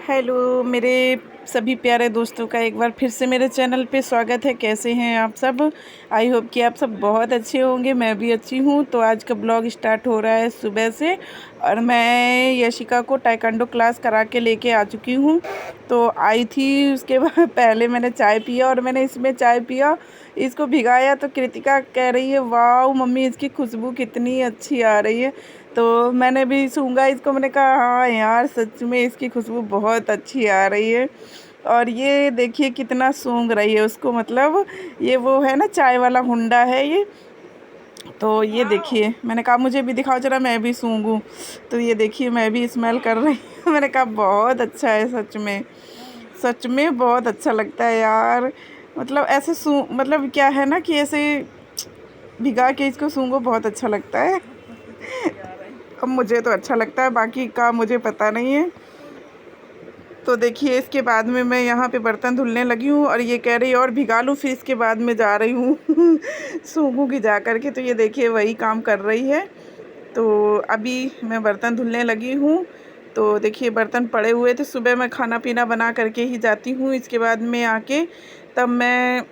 Hello मेरे सभी प्यारे दोस्तों का एक बार फिर से मेरे चैनल पे स्वागत है। कैसे हैं आप सब? आई होप कि आप सब बहुत अच्छे होंगे। मैं भी अच्छी हूँ। तो आज का ब्लॉग स्टार्ट हो रहा है सुबह से और मैं यशिका को टाइकांडो क्लास करा के लेके आ चुकी हूँ। तो आई थी उसके बाद पहले मैंने चाय पिया और मैंने इसमें चाय पिया, इसको भिगाया तो कृतिका कह रही है वाह मम्मी इसकी खुशबू कितनी अच्छी आ रही है। तो मैंने भी सूंघा इसको, मैंने कहा हाँ यार सच में इसकी खुशबू बहुत अच्छी आ रही है। और ये देखिए कितना सूंघ रही है उसको, मतलब ये वो है ना चाय वाला हुंडा है ये। तो ये देखिए मैंने कहा मुझे भी दिखाओ जरा मैं भी सूंघूं। तो ये देखिए मैं भी स्मेल कर रही हूँ। मैंने कहा बहुत अच्छा है, सच में बहुत अच्छा लगता है यार। मतलब ऐसे मतलब क्या है ना कि ऐसे भिगा के इसको सूंघो बहुत अच्छा लगता है। अब मुझे तो अच्छा लगता है, बाकी का मुझे पता नहीं है। तो देखिए इसके बाद में मैं यहाँ पे बर्तन धुलने लगी हूँ और ये कह रही और भिगा लूँ, फिर इसके बाद में जा रही हूँ सूंघूंगी जा कर के। तो ये देखिए वही काम कर रही है। तो अभी मैं बर्तन धुलने लगी हूँ। तो देखिए बर्तन पड़े हुए थे, सुबह मैं खाना पीना बना करके ही जाती हूँ। इसके बाद में आके तब मैं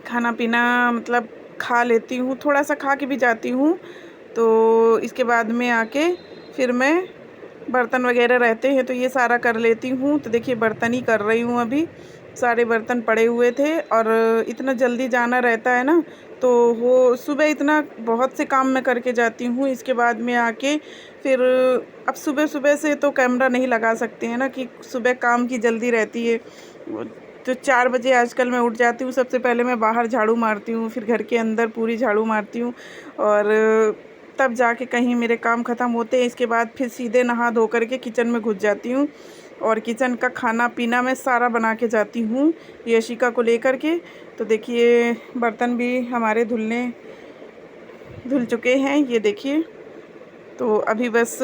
खाना पीना मतलब खा लेती हूँ, थोड़ा सा खा के भी जाती हूँ। तो इसके बाद में आके फिर मैं बर्तन वगैरह रहते हैं तो ये सारा कर लेती हूँ। तो देखिए बर्तन ही कर रही हूँ अभी, सारे बर्तन पड़े हुए थे और इतना जल्दी जाना रहता है ना, तो वो सुबह इतना बहुत से काम मैं करके जाती हूँ। इसके बाद में आके फिर अब सुबह सुबह से तो कैमरा नहीं लगा सकते हैं ना कि सुबह काम की जल्दी रहती है। तो 4 बजे आजकल मैं उठ जाती हूँ। सबसे पहले मैं बाहर झाड़ू मारती हूँ, फिर घर के अंदर पूरी झाड़ू मारती हूँ और तब जाके कहीं मेरे काम ख़त्म होते हैं। इसके बाद फिर सीधे नहा धो करके किचन में घुस जाती हूँ और किचन का खाना पीना मैं सारा बना के जाती हूँ यशिका को लेकर के। तो देखिए बर्तन भी हमारे धुल चुके हैं, ये देखिए। तो अभी बस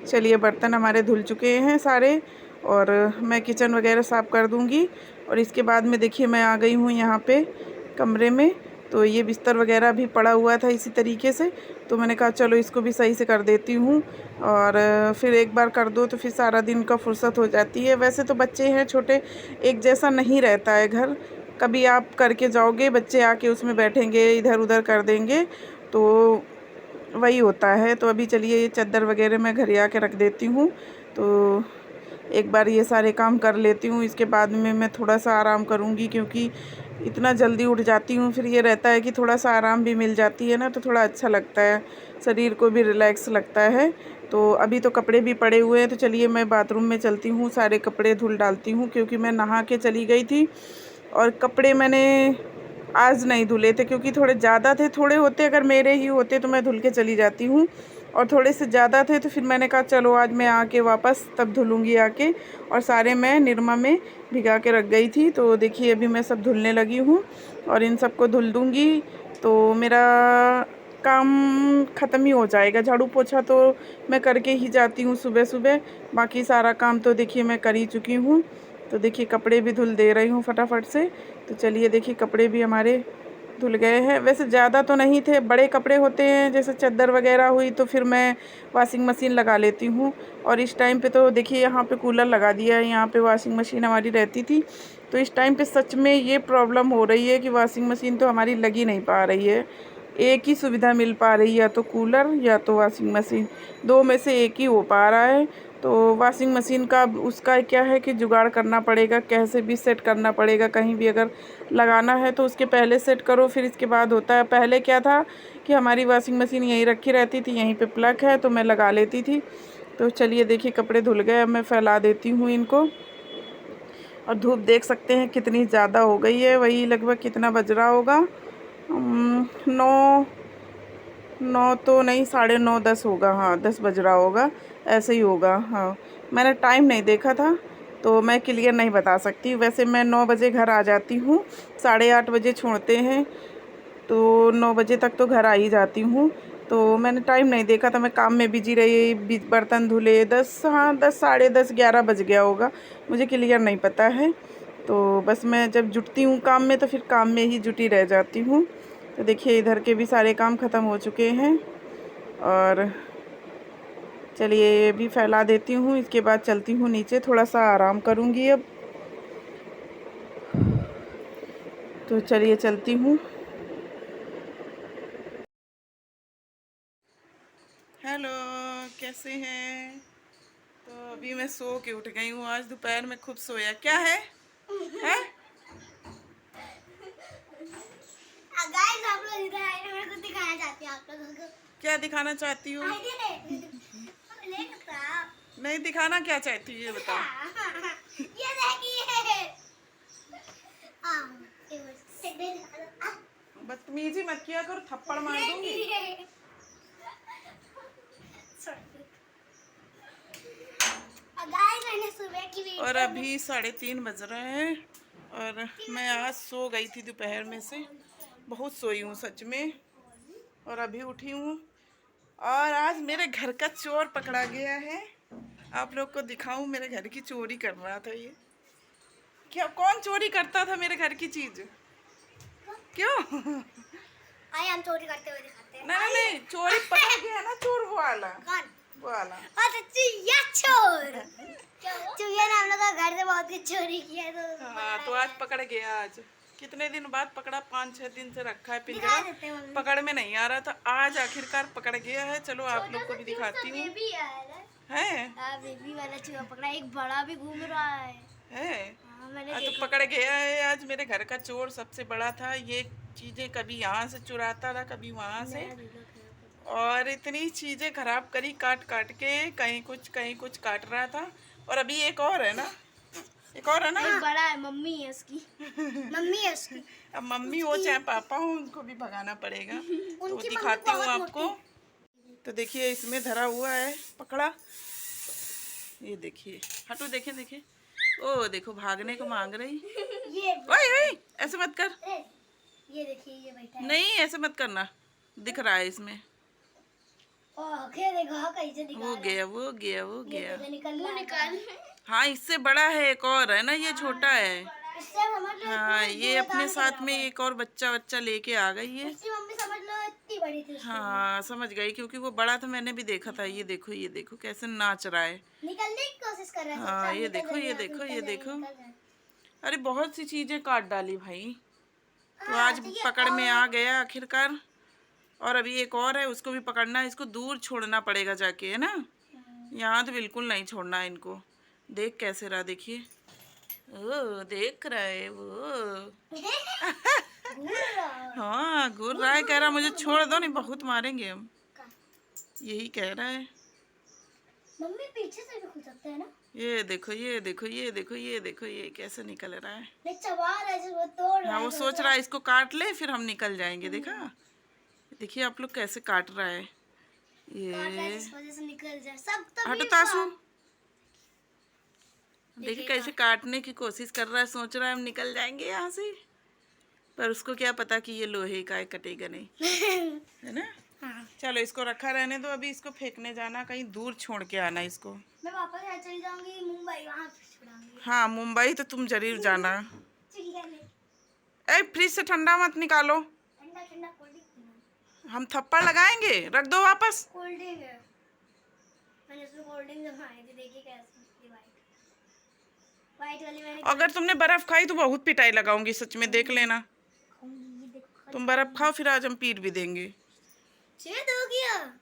चलिए बर्तन हमारे धुल चुके हैं सारे और मैं किचन वगैरह साफ़ कर दूँगी। और इसके बाद में देखिए मैं आ गई हूँ यहाँ पे कमरे में। तो ये बिस्तर वगैरह भी पड़ा हुआ था इसी तरीके से, तो मैंने कहा चलो इसको भी सही से कर देती हूँ। और फिर एक बार कर दो तो फिर सारा दिन का फुर्सत हो जाती है। वैसे तो बच्चे हैं छोटे, एक जैसा नहीं रहता है घर। कभी आप करके जाओगे बच्चे आके उसमें बैठेंगे, इधर उधर कर देंगे, तो वही होता है। तो अभी चलिए ये चादर वगैरह मैं घर आके रख देती हूँ। तो एक बार ये सारे काम कर लेती हूँ, इसके बाद में मैं थोड़ा सा आराम करूँगी क्योंकि इतना जल्दी उठ जाती हूँ। फिर ये रहता है कि थोड़ा सा आराम भी मिल जाती है ना, तो थोड़ा अच्छा लगता है, शरीर को भी रिलैक्स लगता है। तो अभी तो कपड़े भी पड़े हुए हैं, तो चलिए मैं बाथरूम में चलती हूँ, सारे कपड़े धुल डालती हूँ क्योंकि मैं नहा के चली गई थी और कपड़े मैंने आज नहीं धुले थे क्योंकि थोड़े ज़्यादा थे। थोड़े होते अगर मेरे ही होते तो मैं धुल के चली जाती हूँ, और थोड़े से ज़्यादा थे तो फिर मैंने कहा चलो आज मैं आके वापस तब धुलूँगी आके। और सारे मैं निरमा में भिगा के रख गई थी। तो देखिए अभी मैं सब धुलने लगी हूँ और इन सबको धुल दूँगी तो मेरा काम ख़त्म ही हो जाएगा। झाड़ू पोछा तो मैं करके ही जाती हूँ सुबह सुबह, बाकी सारा काम तो देखिए मैं कर ही चुकी हूँ। तो देखिए कपड़े भी धुल दे रही हूँ फटाफट से। तो चलिए देखिए कपड़े भी हमारे धुल गए हैं। वैसे ज़्यादा तो नहीं थे, बड़े कपड़े होते हैं जैसे चादर वगैरह हुई तो फिर मैं वॉशिंग मशीन लगा लेती हूँ। और इस टाइम पे तो देखिए यहाँ पे कूलर लगा दिया है, यहाँ पे वॉशिंग मशीन हमारी रहती थी। तो इस टाइम पे सच में ये प्रॉब्लम हो रही है कि वॉशिंग मशीन तो हमारी लगी नहीं पा रही है। एक ही सुविधा मिल पा रही है, या तो कूलर या तो वॉशिंग मशीन, दो में से एक ही हो पा रहा है। तो वॉशिंग मशीन का उसका क्या है कि जुगाड़ करना पड़ेगा, कैसे भी सेट करना पड़ेगा। कहीं भी अगर लगाना है तो उसके पहले सेट करो फिर इसके बाद होता है। पहले क्या था कि हमारी वॉशिंग मशीन यहीं रखी रहती थी, यहीं पे प्लग है तो मैं लगा लेती थी। तो चलिए देखिए कपड़े धुल गए, अब मैं फैला देती हूँ इनको। और धूप देख सकते हैं कितनी ज़्यादा हो गई है, वही लगभग कितना बज रहा होगा, 9 तो नहीं, 9:30 10 होगा, हाँ 10 बज रहा होगा, ऐसे ही होगा। हाँ मैंने टाइम नहीं देखा था तो मैं क्लियर नहीं बता सकती। वैसे मैं 9 बजे घर आ जाती हूँ, 8:30 बजे छोड़ते हैं तो 9 बजे तक तो घर आ ही जाती हूँ। तो मैंने टाइम नहीं देखा था, मैं काम में बिजी रही, बर्तन धुले 10, हाँ 10 10:30 11 बज गया होगा, मुझे क्लियर नहीं पता है। तो बस मैं जब जुटती हूँ काम में तो फिर काम में ही जुटी रह जाती हूँ। तो देखिए इधर के भी सारे काम ख़त्म हो चुके हैं और चलिए ये भी फैला देती हूँ, इसके बाद चलती हूँ नीचे, थोड़ा सा आराम करूँगी अब। तो चलिए चलती हूँ। हेलो, कैसे हैं? तो अभी मैं सो के उठ गई हूँ, आज दोपहर में खूब सोया। क्या है? हैं? गाइस आप लोग इधर आए, मैं कुछ दिखाना चाहती हूँ आप लोगों को। क्या दिखाना चाहती हो? नहीं, दिखाना क्या चाहती हो ये बताओ। ये देखिए। बदतमीजी मत किया करो, थप्पड़ मार दूंगी। मैंने सुबह की और अभी 3:30 बज रहे हैं और मैं आज सो गई थी दोपहर में से, बहुत सोई हूँ सच में। और अभी उठी हूँ और आज मेरे घर का चोर पकड़ा गया है। आप लोग को दिखाऊं, मेरे घर की चोरी कर रहा था ये। क्या कौन चोरी करता था मेरे घर की चीज? क्यों? आइए हम चोरी करते हुए दिखाते हैं। नहीं नहीं, चोरी पकड़ गया ना, चोर वो वाला। कौन? वो वाला। चुया चोर। चुया ने हम लोग का घर से बहुत कुछ चोरी किया तो हाँ, तो आज पकड़ गया। आज कितने दिन बाद पकड़ा? 5-6 दिन से रखा है दिखा पिंजरा, देते हैं मम्मी। पकड़ में नहीं आ रहा था। आज आखिरकार पकड़ गया है। चलो आप लोग को भी दिखाती हूँ। बेबी है बेबी वाला चूहा पकड़ा, एक बड़ा भी घूम रहा है। हाँ, मैंने आज तो देखा। पकड़ गया है। आज मेरे घर का चोर सबसे बड़ा था। ये चीजें कभी यहाँ से चुराता था, कभी वहाँ से, और इतनी चीजें खराब करी काट काट के। कहीं कुछ काट रहा था। और अभी एक और है ना, एक और है ना। एक बड़ा है, मम्मी है उसकी। मम्मी है उसकी। अब मम्मी हो चाहे पापा हो, उनको भी भगाना पड़ेगा। तो दिखाती हूँ आपको। तो देखिए इसमें धरा हुआ है, पकड़ा। ये देखिए, हटो, देखे देखे। ओ देखो, भागने को मांग रही। ये ओए ओए, ऐसे मत कर। ये देखिए, ये बैठा है। नहीं, ऐसे मत करना, दिख रहा है इसमें। देखो कैसे दिखा वो रहा है। गया, वो गया, वो गया। निकल। हाँ, इससे बड़ा है एक और है ना, ये छोटा है। इससे समझ लो हाँ, इतनी ये अपने दाम साथ के में बराबर। एक और बच्चा लेके आ गई है। इसकी मम्मी समझ लो इतनी बड़ी थी उसकी। हाँ, समझ गई, क्योंकि वो बड़ा था, मैंने भी देखा था। ये देखो कैसे नाच रहा है। निकलने की कोशिश कर रहा है। हाँ, ये देखो, ये देखो, ये देखो। अरे बहुत सी चीजें काट डाली भाई। तो आज पकड़ में आ गया आखिरकार। और अभी एक और है, उसको भी पकड़ना है। इसको दूर छोड़ना पड़ेगा जाके, है ना। यहाँ तो बिल्कुल नहीं छोड़ना है इनको। देख कैसे रहा, देखिए। ओ, देख रहा है वो। हाँ, घूर रहा है, कह रहा मुझे छोड़ दो, नहीं बहुत मारेंगे हम। यही कह रहा है। मम्मी पीछे से भी खुल सकते हैं ना। ये देखो, ये देखो, ये देखो, ये देखो, ये कैसे निकल रहा है। वो तोड़ रहा हाँ, है। वो सोच रहा है इसको काट ले, फिर हम निकल जाएंगे। देखा, देखिए आप लोग कैसे काट रहा है ये। जिस वजह से निकल जाए सब। हटो तासू, देखिए कैसे काटने की कोशिश कर रहा है। सोच रहा है हम निकल जाएंगे यहाँ से, पर उसको क्या पता कि ये लोहे का है, कटेगा नहीं। है ना। हाँ। चलो इसको रखा रहने दो, अभी इसको फेंकने जाना, कहीं दूर छोड़ के आना इसको। मैं वापस यहाँ चली जाऊंगी मुंबई, वहाँ छोड़ाऊंगी। हाँ, मुंबई तो तुम जरूर जाना। चिड़िया ले। ए, फ्रिज से ठंडा मत निकालो, ठंडा ठंडा कोल्ड ड्रिंक। हम थप्पड़ लगाएंगे। रख दो वापस। कोल्ड ड्रिंक है, मैंने उसमें कोल्ड ड्रिंक जमाई थी। देखिए कैसे वाइट वाली मैंने। अगर तुमने बर्फ खाई तो बहुत पिटाई लगाऊंगी सच में, देख लेना। ये देखो, तुम बर्फ खाओ, फिर आज हम पीट भी देंगे। छेद हो गया।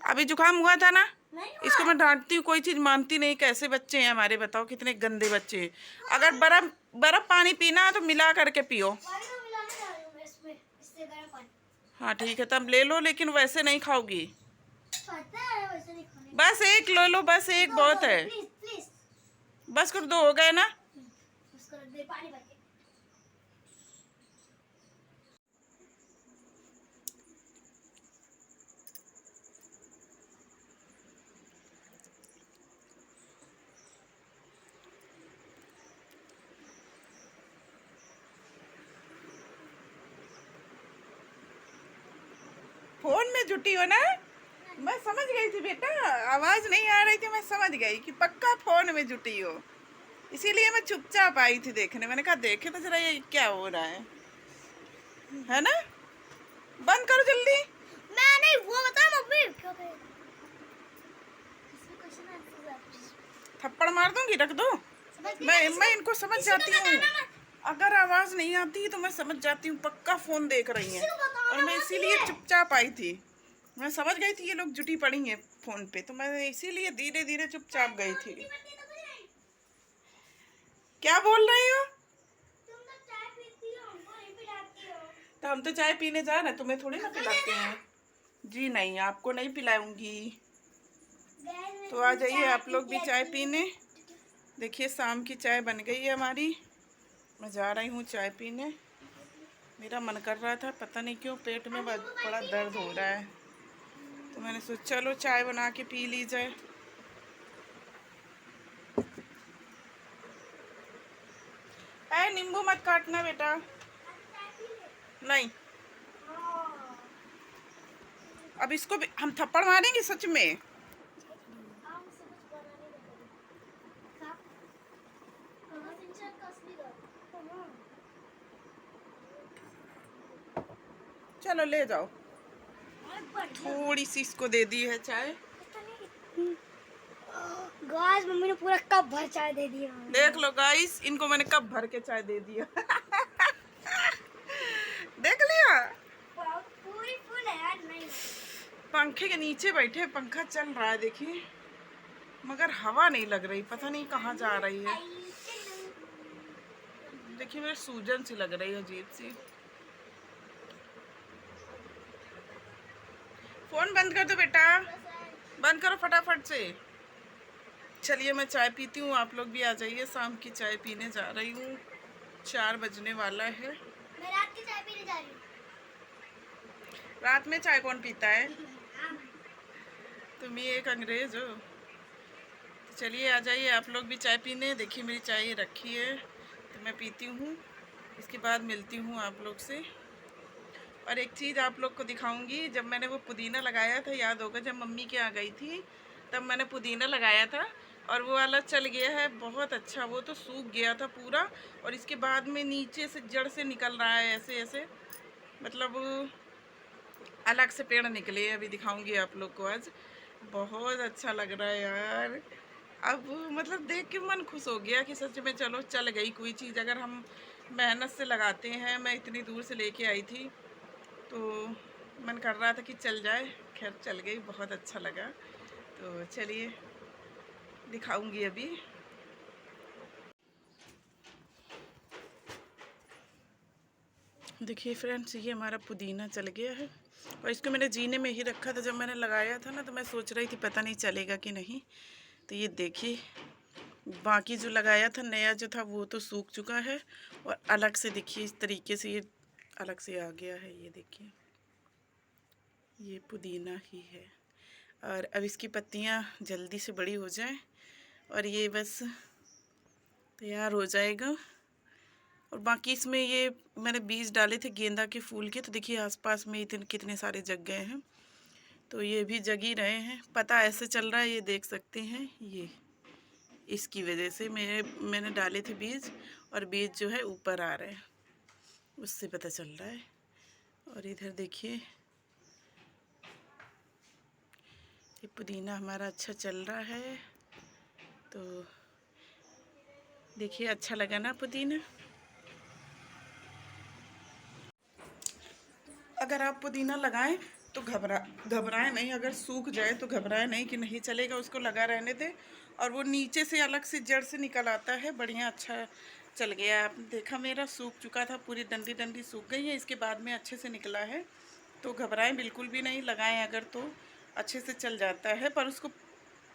अभी जुकाम हुआ था ना, नहीं इसको मैं डांटती हूँ, कोई चीज मानती नहीं। कैसे बच्चे हैं हमारे, बताओ कितने गंदे बच्चे हैं। अगर बर्फ पानी पीना है तो मिला करके पियो। पानी तो मिलाने जा रही हूँ मैं इसमें, इससे गर्म पानी। हाँ ठीक है, तब ले लो, लेकिन वैसे नहीं खाओगी। पता है वैसे नहीं खाने। बस एक ले लो, बस एक बहुत है। Please please. बस कर दो, हो गए ना। उसको रख दे पानी भर के। फोन में जुटी हो ना, मैं समझ गई थी बेटा, आवाज नहीं आ रही थी, मैं समझ गई कि पक्का फोन में जुटी हो। इसीलिए मैं चुपचाप आई थी देखने। मैंने कहा देखे तो जरा ये क्या हो रहा है ना। बंद करो जल्दी। मैं नहीं, वो बता मम्मी क्या कहे। इसमें क्वेश्चन आंसर थप्पड़ मार दूंगी, रख दो। मैं इनको समझ जाती हूँ। अगर आवाज नहीं आती तो मैं समझ जाती हूँ, पक्का फोन देख रही हैं। और मैं इसीलिए चुपचाप आई थी। मैं समझ गई थी ये लोग जुटी पड़ी हैं फोन पे, तो मैं इसीलिए धीरे धीरे चुपचाप गई थी। क्या बोल रही हो? तुम तो चाय पीती हो, हमको नहीं पिलाती हो। तो हम तो चाय पीने जा रहे हैं, तुम्हें थोड़ी ना पिलाते हैं। जी नहीं, आपको नहीं पिलाऊंगी। तो आ जाइए आप लोग भी चाय पीने। देखिए शाम की चाय बन गई है हमारी। मैं जा रही हूँ चाय पीने। मेरा मन कर रहा था, पता नहीं क्यों पेट में बड़ा दर्द हो रहा है, तो मैंने सोचा चलो चाय बना के पी ली जाए। ऐ नींबू मत काटना बेटा। नहीं, अब इसको भी हम थप्पड़ मारेंगे सच में। चलो ले जाओ। थोड़ी सी इसको दे दी है चाय। गाइस मम्मी ने पूरा कप भर चाय दे दिया। देख लो गाइस, इनको मैंने कप भर के चाय दे दिया। देख लिया। पूरी फुल है यार। नहीं पंखे के नीचे बैठे, पंखा चल रहा है देखिए, मगर हवा नहीं लग रही, पता नहीं कहाँ जा रही है। देखिए मेरे सूजन सी लग रही है, अजीब सी। फोन बंद कर दो बेटा, बंद करो फटाफट से। चलिए मैं चाय पीती हूँ, आप लोग भी आ जाइए। शाम की चाय पीने जा रही हूँ, 4 बजने वाला है। मैं रात की चाय पीने जा रही हूँ। रात में चाय कौन पीता है? तुम ही एक अंग्रेज हो। तो चलिए आ जाइए आप लोग भी चाय पीने। देखिए मेरी चाय रखी है, तो मैं पीती हूँ, इसके बाद मिलती हूँ आप लोग से। और एक चीज़ आप लोग को दिखाऊंगी, जब मैंने वो पुदीना लगाया था, याद होगा जब मम्मी के यहाँ गई थी तब मैंने पुदीना लगाया था, और वो वाला चल गया है बहुत अच्छा। वो तो सूख गया था पूरा, और इसके बाद में नीचे से जड़ से निकल रहा है ऐसे ऐसे, मतलब अलग से पेड़ निकले। अभी दिखाऊंगी आप लोग को आज। बहुत अच्छा लग रहा है यार। अब मतलब देख के मन खुश हो गया कि सच में चलो चल गई कोई चीज़, अगर हम मेहनत से लगाते हैं। मैं इतनी दूर से लेके आई थी, तो मन कर रहा था कि चल जाए, खैर चल गई, बहुत अच्छा लगा। तो चलिए दिखाऊंगी अभी। देखिए फ्रेंड्स, ये हमारा पुदीना चल गया है, और इसको मैंने जीने में ही रखा था। जब मैंने लगाया था ना, तो मैं सोच रही थी पता नहीं चलेगा कि नहीं। तो ये देखिए, बाकी जो लगाया था नया जो था वो तो सूख चुका है, और अलग से देखिए इस तरीके से ये अलग से आ गया है। ये देखिए, ये पुदीना ही है। और अब इसकी पत्तियां जल्दी से बड़ी हो जाएं, और ये बस तैयार हो जाएगा। और बाकी इसमें ये मैंने बीज डाले थे गेंदा के फूल के, तो देखिए आसपास में इतने कितने सारे जग गए हैं। तो ये भी जग ही रहे हैं, पता ऐसे चल रहा है, ये देख सकते हैं। ये इसकी वजह से मैंने डाले थे बीज, और बीज जो है ऊपर आ रहे हैं, उससे पता चल रहा है। और इधर देखिए, ये पुदीना हमारा अच्छा चल रहा है। तो देखिए अच्छा लगा ना पुदीना। अगर आप पुदीना लगाएं तो घबराएं नहीं। अगर सूख जाए तो घबराएं नहीं कि नहीं चलेगा, उसको लगा रहने दें। और वो नीचे से अलग से जड़ से निकल आता है, बढ़िया अच्छा चल गया। आपने देखा मेरा सूख चुका था, पूरी डंडी डंडी सूख गई है, इसके बाद में अच्छे से निकला है। तो घबराएं बिल्कुल भी नहीं, लगाएं अगर तो अच्छे से चल जाता है। पर उसको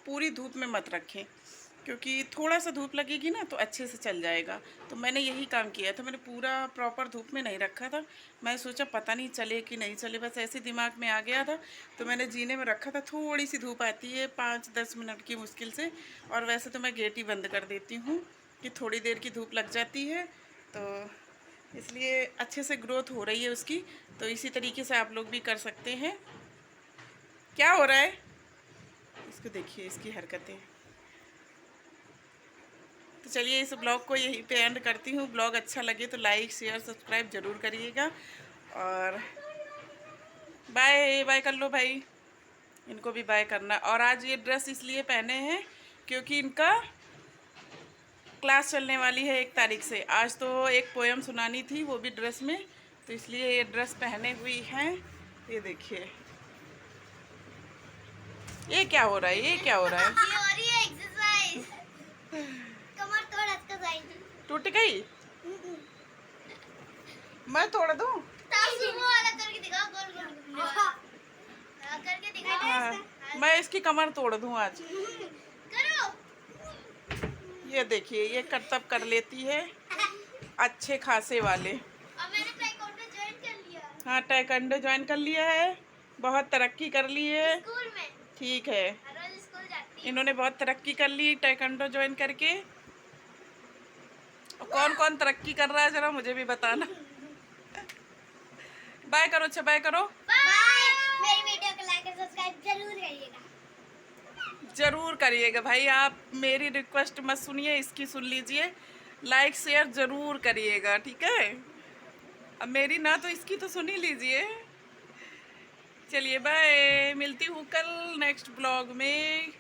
पूरी धूप में मत रखें, क्योंकि थोड़ा सा धूप लगेगी ना तो अच्छे से चल जाएगा। तो मैंने यही काम किया था, मैंने पूरा प्रॉपर धूप में नहीं रखा था। मैं सोचा पता नहीं चले कि नहीं चले, बस ऐसे दिमाग में आ गया था, तो मैंने जीने में रखा था। थोड़ी सी धूप आती है 5-10 मिनट की मुश्किल से, और वैसे तो मैं गेट ही बंद कर देती हूँ कि थोड़ी देर की धूप लग जाती है, तो इसलिए अच्छे से ग्रोथ हो रही है उसकी। तो इसी तरीके से आप लोग भी कर सकते हैं। क्या हो रहा है, इसको देखिए इसकी हरकतें। तो चलिए इस ब्लॉग को यहीं पे एंड करती हूँ। ब्लॉग अच्छा लगे तो लाइक शेयर सब्सक्राइब ज़रूर करिएगा। और बाय बाय कर लो भाई, इनको भी बाय करना। और आज ये ड्रेस इसलिए पहने हैं क्योंकि इनका क्लास चलने वाली है 1 तारीख से। आज तो एक पोयम सुनानी थी, वो भी ड्रेस में, तो इसलिए ये ड्रेस पहने हुई हैं। ये देखिए, ये क्या हो रहा है, ये क्या हो रहा है? ये हो रही है एक्सरसाइज। कमर तोड़ एक्सरसाइज। टूट गई, मैं तोड़ दूं? सुमो वाला करके दिखाओ, गोल गोल करके दिखाओ। हाँ, मैं इसकी कमर तोड़ दूं आज। करो। ये देखिए, ये करतब कर लेती है अच्छे खासे वाले। और मैंने ताइक्वांडो ज्वाइन कर लिया। हाँ, ताइक्वांडो ज्वाइन कर लिया है, बहुत तरक्की कर ली है। स्कूल में ठीक है, हर रोज स्कूल जाती है। इन्होंने बहुत तरक्की कर ली ताइक्वांडो ज्वाइन करके। और कौन कौन तरक्की कर रहा है जरा मुझे भी बताना। बाय करो, अच्छा बाय करो। बाय। मेरी वीडियो को लाइक और सब्सक्राइब जरूर करिएगा। जरूर करिएगा भाई, आप मेरी रिक्वेस्ट मत सुनिए, इसकी सुन लीजिए। लाइक शेयर जरूर करिएगा, ठीक है? अब मेरी ना तो इसकी तो सुन ही लीजिए। चलिए बाय, मिलती हूँ कल नेक्स्ट ब्लॉग में।